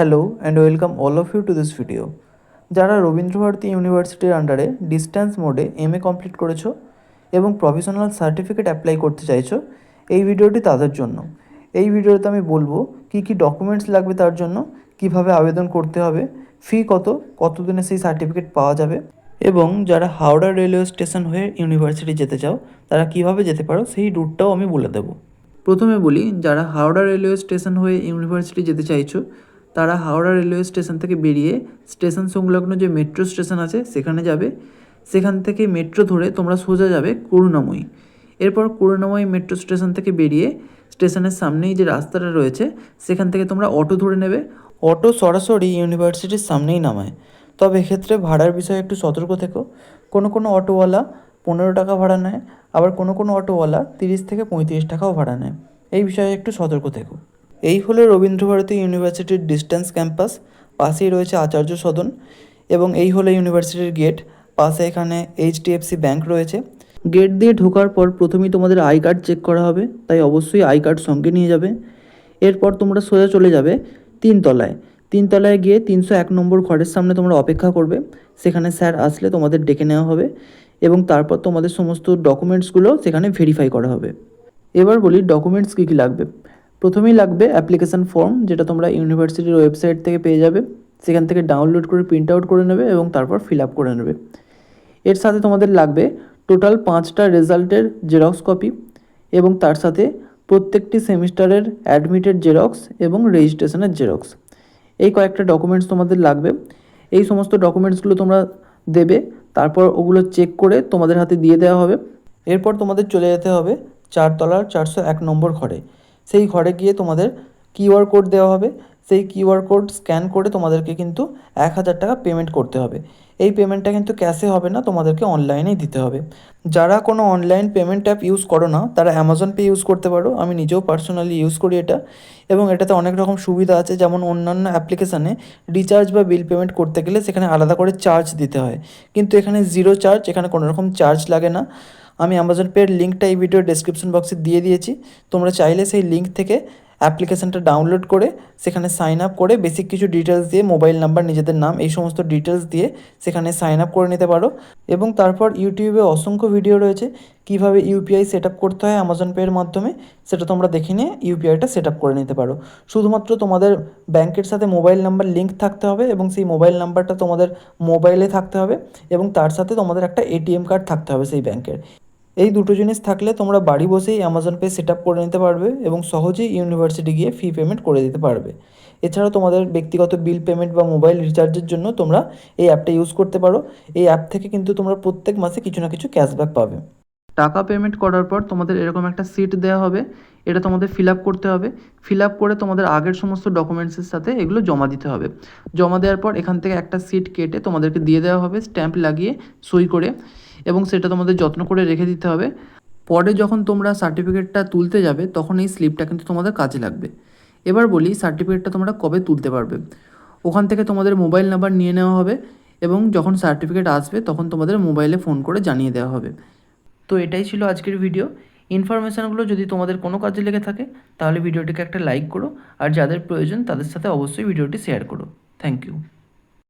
Hello and welcome all of you to this video. যারা রবীন্দ্রভারতী ইউনিভার্সিটির আন্ডারে ডিস্ট্যান্স মোডে এমএ কমপ্লিট করেছো এবং প্রফেশনাল সার্টিফিকেট অ্যাপ্লাই করতে চাইছো, এই ভিডিওটি তাদের জন্য। এই ভিডিওতে আমি বলবো কী কী ডকুমেন্টস লাগবে তার জন্য, কিভাবে আবেদন করতে হবে, ফি কত, কতদিনে সেই সার্টিফিকেট পাওয়া যাবে, এবং যারা হাওড়া রেলওয়ে স্টেশন হয়ে ইউনিভার্সিটি যেতে চাও তারা কিভাবে যেতে পারো সেই রুটটাও আমি বলে দেবো। প্রথমে বলি, যারা হাওড়া রেলওয়ে স্টেশন হয়ে ইউনিভার্সিটি যেতে চাইছো তারা হাওড়া রেলওয়ে স্টেশন থেকে বেরিয়ে স্টেশন সংলগ্ন যে মেট্রো স্টেশন আছে সেখানে যাবে। সেখান থেকে মেট্রো ধরে তোমরা সোজা যাবে করুণাময়ী। এরপর করুণাময়ী মেট্রো স্টেশন থেকে বেরিয়ে স্টেশনের সামনেই যে রাস্তাটা রয়েছে সেখান থেকে তোমরা অটো ধরে নেবে। অটো সরাসরি ইউনিভার্সিটির সামনেই নামায়, তবে এক্ষেত্রে ভাড়ার বিষয়ে একটু সতর্ক থেকো। কোনো কোনো অটোওয়ালা 15 টাকা ভাড়া নেয়, আবার কোনো কোনো অটোওয়ালা 30 থেকে 35 টাকাও ভাড়া নেয়। এই বিষয়ে একটু সতর্ক থেকো। এই হলো রবীন্দ্রভারতী ইউনিভার্সিটির ডিস্টেন্স ক্যাম্পাস, পাশেই রয়েছে আচার্য সদন, এবং এই হলো ইউনিভার্সিটির গেট। পাশে এখানে এইচডিএফসি ব্যাংক রয়েছে। গেট দিয়ে ঢোকার পর প্রথমেই তোমাদের আই কার্ড চেক করা হবে, তাই অবশ্যই আই কার্ড সঙ্গে নিয়ে যাবে। এরপর তোমরা সোজা চলে যাবে তিনতলায়। তিনতলায় গিয়ে 301 নম্বর ঘরের সামনে তোমরা অপেক্ষা করবে। সেখানে স্যার আসলে তোমাদের ডেকে নেওয়া হবে এবং তারপর তোমাদের সমস্ত ডকুমেন্টসগুলো সেখানে ভেরিফাই করা হবে। এবার বলি ডকুমেন্টস কী কী লাগবে। প্রথমেই লাগবে অ্যাপ্লিকেশান ফর্ম, যেটা তোমরা ইউনিভার্সিটির ওয়েবসাইট থেকে পেয়ে যাবে। সেখান থেকে ডাউনলোড করে প্রিন্ট আউট করে নেবে এবং তারপর ফিল আপ করে নেবে। এর সাথে তোমাদের লাগবে টোটাল 5টা রেজাল্টের জেরক্স কপি, এবং তার সাথে প্রত্যেকটি সেমিস্টারের অ্যাডমিটের জেরক্স এবং রেজিস্ট্রেশনের জেরক্স। এই কয়েকটা ডকুমেন্টস তোমাদের লাগবে। এই সমস্ত ডকুমেন্টসগুলো তোমরা দেবে, তারপর ওগুলো চেক করে তোমাদের হাতে দিয়ে দেওয়া হবে। এরপর তোমাদের চলে যেতে হবে 4 তলার 401 নম্বর ঘরে। সেই ঘরে গিয়ে তোমাদের কিউআর কোড দেওয়া হবে। সেই কিউআর কোড স্ক্যান করে তোমাদেরকে কিন্তু 1000 টাকা পেমেন্ট করতে হবে। এই পেমেন্টটা কিন্তু ক্যাশে হবে না, তোমাদেরকে অনলাইনেই দিতে হবে। যারা কোনো অনলাইন পেমেন্ট অ্যাপ ইউজ করো না তারা অ্যামাজন পে ইউজ করতে পারো। আমি নিজেও পার্সোনালি ইউজ করি এটা, এবং এটাতে অনেক রকম সুবিধা আছে। যেমন অন্যান্য অ্যাপ্লিকেশানে রিচার্জ বা বিল পেমেন্ট করতে গেলে সেখানে আলাদা করে চার্জ দিতে হয়, কিন্তু এখানে জিরো চার্জ, এখানে কোনো রকম চার্জ লাগে না। আমি অ্যামাজন পের লিঙ্কটা এই ভিডিওর ডেসক্রিপশন বক্সে দিয়ে দিয়েছি। তোমরা চাইলে সেই লিঙ্ক থেকে অ্যাপ্লিকেশানটা ডাউনলোড করে সেখানে সাইন আপ করে বেসিক কিছু ডিটেলস দিয়ে, মোবাইল নাম্বার, নিজেদের নাম, এই সমস্ত ডিটেলস দিয়ে সেখানে সাইন আপ করে নিতে পারো। এবং তারপর ইউটিউবে অসংখ্য ভিডিও রয়েছে কীভাবে ইউপিআই সেট আপ করতে হয় অ্যামাজন পের মাধ্যমে, সেটা তোমরা দেখে নিয়ে ইউপিআইটা সেট আপ করে নিতে পারো। শুধুমাত্র তোমাদের ব্যাংকের সাথে মোবাইল নাম্বার লিঙ্ক থাকতে হবে, এবং সেই মোবাইল নাম্বারটা তোমাদের মোবাইলে থাকতে হবে, এবং তার সাথে তোমাদের একটা এটিএম কার্ড থাকতে হবে সেই ব্যাংকের। এই দুটো জিনিস থাকলে তোমরা বাড়ি বসেই অ্যামাজন পে সেট আপ করে নিতে পারবে এবং সহজেই ইউনিভার্সিটি গিয়ে ফি পেমেন্ট করে দিতে পারবে। এছাড়াও তোমাদের ব্যক্তিগত বিল পেমেন্ট বা মোবাইল রিচার্জের জন্য তোমরা এই অ্যাপটা ইউজ করতে পারো। এই অ্যাপ থেকে কিন্তু তোমরা প্রত্যেক মাসে কিছু না কিছু ক্যাশব্যাক পাবে। টাকা পেমেন্ট করার পর তোমাদের এরকম একটা সিট দেওয়া হবে, এটা তোমাদের ফিল আপ করতে হবে। ফিল আপ করে তোমাদের আগের সমস্ত ডকুমেন্টসের সাথে এগুলো জমা দিতে হবে। জমা দেওয়ার পর এখান থেকে একটা সিট কেটে তোমাদেরকে দিয়ে দেওয়া হবে স্ট্যাম্প লাগিয়ে, সই করে, এবং সেটা তোমাদের যত্ন করে রেখে দিতে হবে। পরে যখন তোমরা সার্টিফিকেটটা তুলতে যাবে তখন এই স্লিপটা কিন্তু তোমাদের কাজে লাগবে। এবার বলি সার্টিফিকেটটা তোমরা কবে তুলতে পারবে। ওখান থেকে তোমাদের মোবাইল নাম্বার নিয়ে নেওয়া হবে, এবং যখন সার্টিফিকেট আসবে তখন তোমাদের মোবাইলে ফোন করে জানিয়ে দেওয়া হবে। তো এটাই ছিল আজকের ভিডিও। ইনফরমেশানগুলো যদি তোমাদের কোনো কাজে লেগে থাকে তাহলে ভিডিওটিকে একটা লাইক করো, আর যাদের প্রয়োজন তাদের সাথে অবশ্যই ভিডিওটি শেয়ার করো। Thank you.